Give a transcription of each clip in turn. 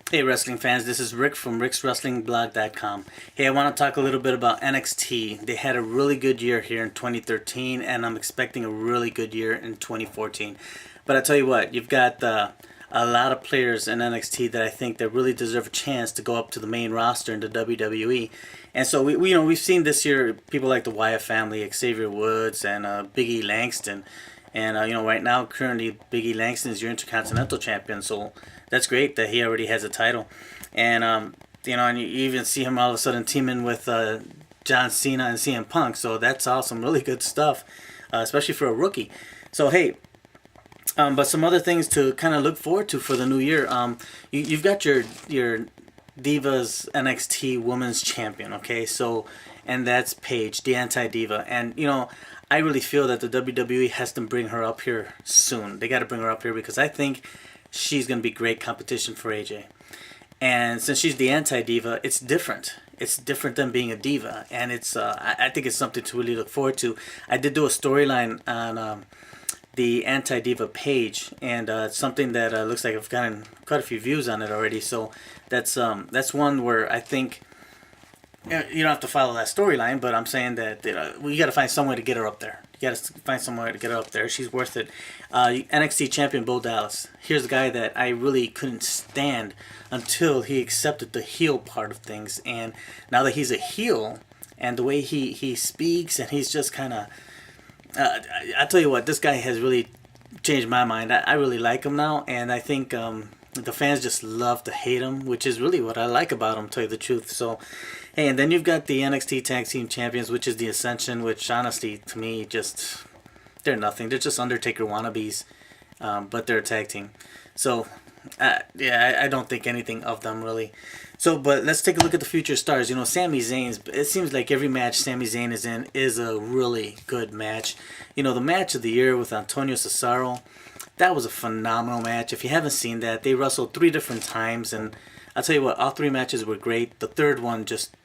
Hey wrestling fans, this is Rick from rickswrestlingblog.com. Hey, I want to talk a little bit about NXT. They had a really good year here in 2013, and I'm expecting a really good year in 2014. But I tell you what, you've got a lot of players in NXT that I think that really deserve a chance to go up to the main roster in the WWE. And so we've seen this year people like the Wyatt family, Xavier Woods, and Big E Langston. And right now, currently, Big E Langston is your Intercontinental Champion, so that's great that he already has a title. And and you even see him all of a sudden teaming with John Cena and CM Punk, so that's awesome, really good stuff, especially for a rookie. So hey, but some other things to kind of look forward to for the new year. You've got your Divas NXT Women's Champion, okay? So, and that's Paige, the AntiDiva, and I really feel that the WWE has to bring her up here soon. They got to bring her up here because I think she's gonna be great competition for AJ. And since she's the anti-diva, it's different. It's different than being a diva, and I think it's something to really look forward to. I did do a storyline on the anti-diva page, and it's something that looks like I've gotten quite a few views on it already. So that's one where I think you don't have to follow that storyline, but I'm saying that we got to find some way to get her up there. You got to find some way to get her up there. She's worth it. NXT champion Bo Dallas. Here's a guy that I really couldn't stand until he accepted the heel part of things, and now that he's a heel, and the way he speaks, and he's just kind of I tell you what, this guy has really changed my mind. I really like him now, and I think the fans just love to hate him, which is really what I like about him, to tell you the truth. So, hey, and then you've got the NXT Tag Team Champions, which is the Acension, which honestly, to me, just they're nothing. They're just Undertaker wannabes, but they're a tag team. So, yeah, I don't think anything of them really. So, but let's take a look at the future stars. Sami Zayn's. It seems like every match Sami Zayn is in is a really good match. The match of the year with Antonio Cesaro, that was a phenomenal match. If you haven't seen that, they wrestled 3 different times, and I'll tell you what, all 3 matches were great. The third one just,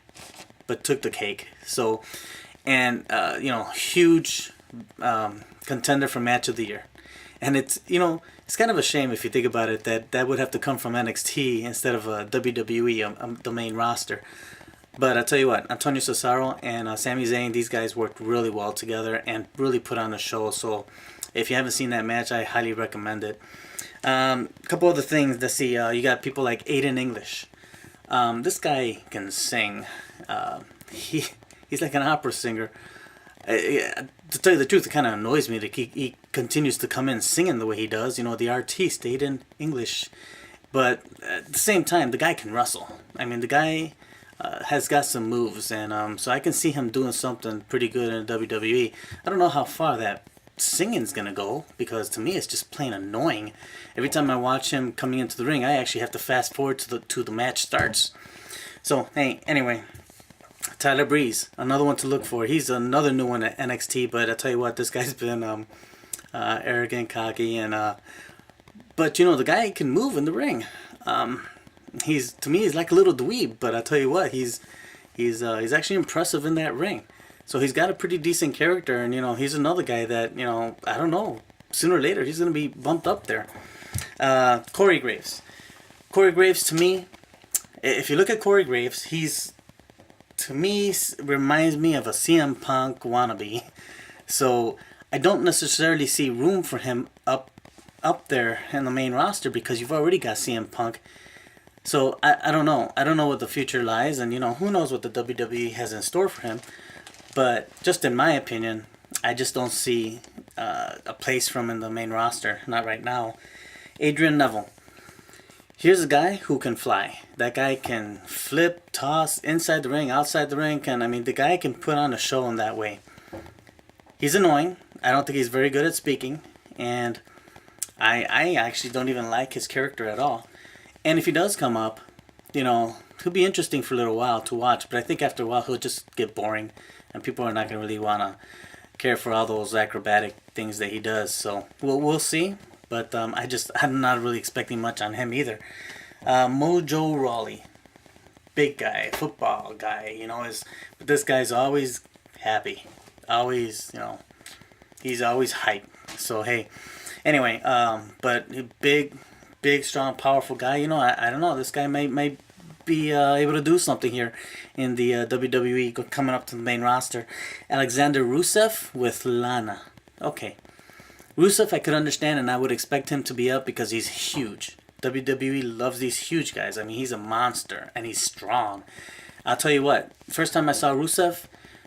but took the cake. So, and huge contender for match of the year. And it's kind of a shame if you think about it that would have to come from NXT instead of WWE, the main roster. But I tell you what, Antonio Cesaro and Sami Zayn, these guys worked really well together and really put on a show. So if you haven't seen that match, I highly recommend it. A couple other things. Let's see. You got people like Aiden English. This guy can sing. He's like an opera singer. To tell you the truth, it kind of annoys me that he continues to come in singing the way he does. The artiste, Aiden English. But at the same time, the guy can wrestle. I mean, the guy has got some moves, and so I can see him doing something pretty good in WWE. I don't know how far that singing's gonna go, because to me it's just plain annoying. Every time I watch him coming into the ring, I actually have to fast forward to the match starts. So hey, anyway, Tyler Breeze, another one to look for. He's another new one at NXT, but I tell you what, this guy's been arrogant, cocky, and but the guy can move in the ring. To me he's like a little dweeb, but I tell you what, he's actually impressive in that ring. So he's got a pretty decent character, and he's another guy that I don't know, sooner or later he's gonna be bumped up there. Corey Graves. Corey Graves, to me, if you look at Corey Graves, he's, to me, reminds me of a CM Punk wannabe. So I don't necessarily see room for him up there in the main roster, because you've already got CM Punk. So I don't know. I don't know what the future lies, and who knows what the WWE has in store for him. But just in my opinion, I just don't see a place for him in the main roster. Not right now. Adrian Neville. Here's a guy who can fly. That guy can flip, toss, inside the ring, outside the ring. The guy can put on a show in that way. He's annoying. I don't think he's very good at speaking. And I actually don't even like his character at all. And if he does come up, he'll be interesting for a little while to watch. But I think after a while he'll just get boring, and people are not going to really want to care for all those acrobatic things that he does. So we'll see. But I'm not really expecting much on him either. Mojo Rawley, big guy, football guy. But this guy's always happy, always he's always hype. So hey, anyway, but big big, strong, powerful guy. You know, I don't know. This guy may be able to do something here in the WWE coming up to the main roster. Alexander Rusev with Lana. Okay. Rusev I could understand, and I would expect him to be up because he's huge. WWE loves these huge guys. I mean, he's a monster, and he's strong. I'll tell you what. First time I saw Rusev,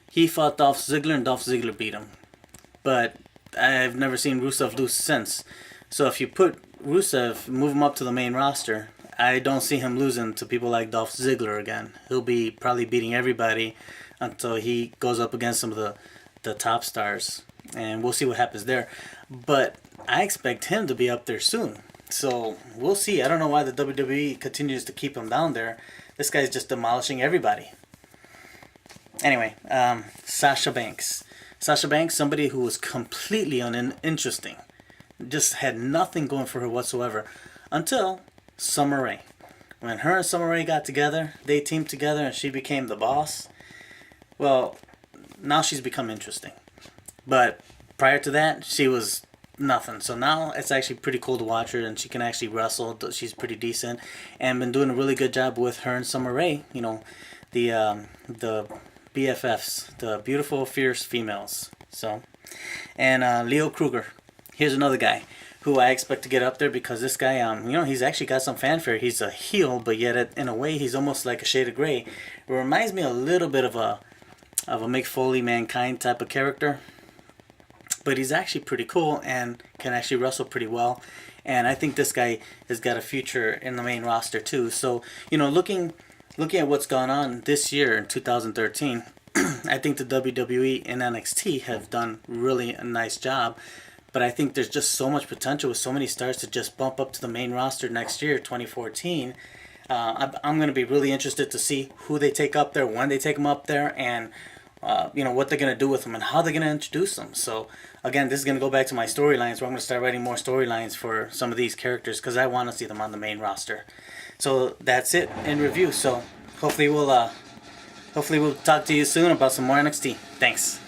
he fought Dolph Ziggler, and Dolph Ziggler beat him. But I've never seen Rusev lose since. So if you put Rusev, move him up to the main roster, I don't see him losing to people like Dolph Ziggler again. He'll be probably beating everybody until he goes up against some of the top stars. And we'll see what happens there. But I expect him to be up there soon. So we'll see. I don't know why the WWE continues to keep him down there. This guy's just demolishing everybody. Anyway, Sasha Banks. Sasha Banks, somebody who was completely uninteresting. Just had nothing going for her whatsoever. Until Summer Rae. When her and Summer Rae got together, they teamed together and she became the boss. Well, now she's become interesting. But prior to that, she was nothing. So now it's actually pretty cool to watch her, and she can actually wrestle. She's pretty decent, and been doing a really good job with her and Summer Rae. You know, the BFFs, the beautiful, fierce females. So, and Leo Kruger. Here's another guy who I expect to get up there because this guy, you know, he's actually got some fanfare. He's a heel, but yet in a way, he's almost like a shade of gray. It reminds me a little bit of a Mick Foley, Mankind type of character. But he's actually pretty cool and can actually wrestle pretty well. And I think this guy has got a future in the main roster too. So, you know, looking at what's gone on this year in 2013, I think the WWE and NXT have done really a nice job. But I think there's just so much potential with so many stars to just bump up to the main roster next year, 2014. I'm going to be really interested to see who they take up there, when they take them up there, and you know, what they're going to do with them and how they're going to introduce them. So, again, this is going to go back to my storylines where I'm going to start writing more storylines for some of these characters because I want to see them on the main roster. So, that's it in review. So, hopefully we'll talk to you soon about some more NXT. Thanks.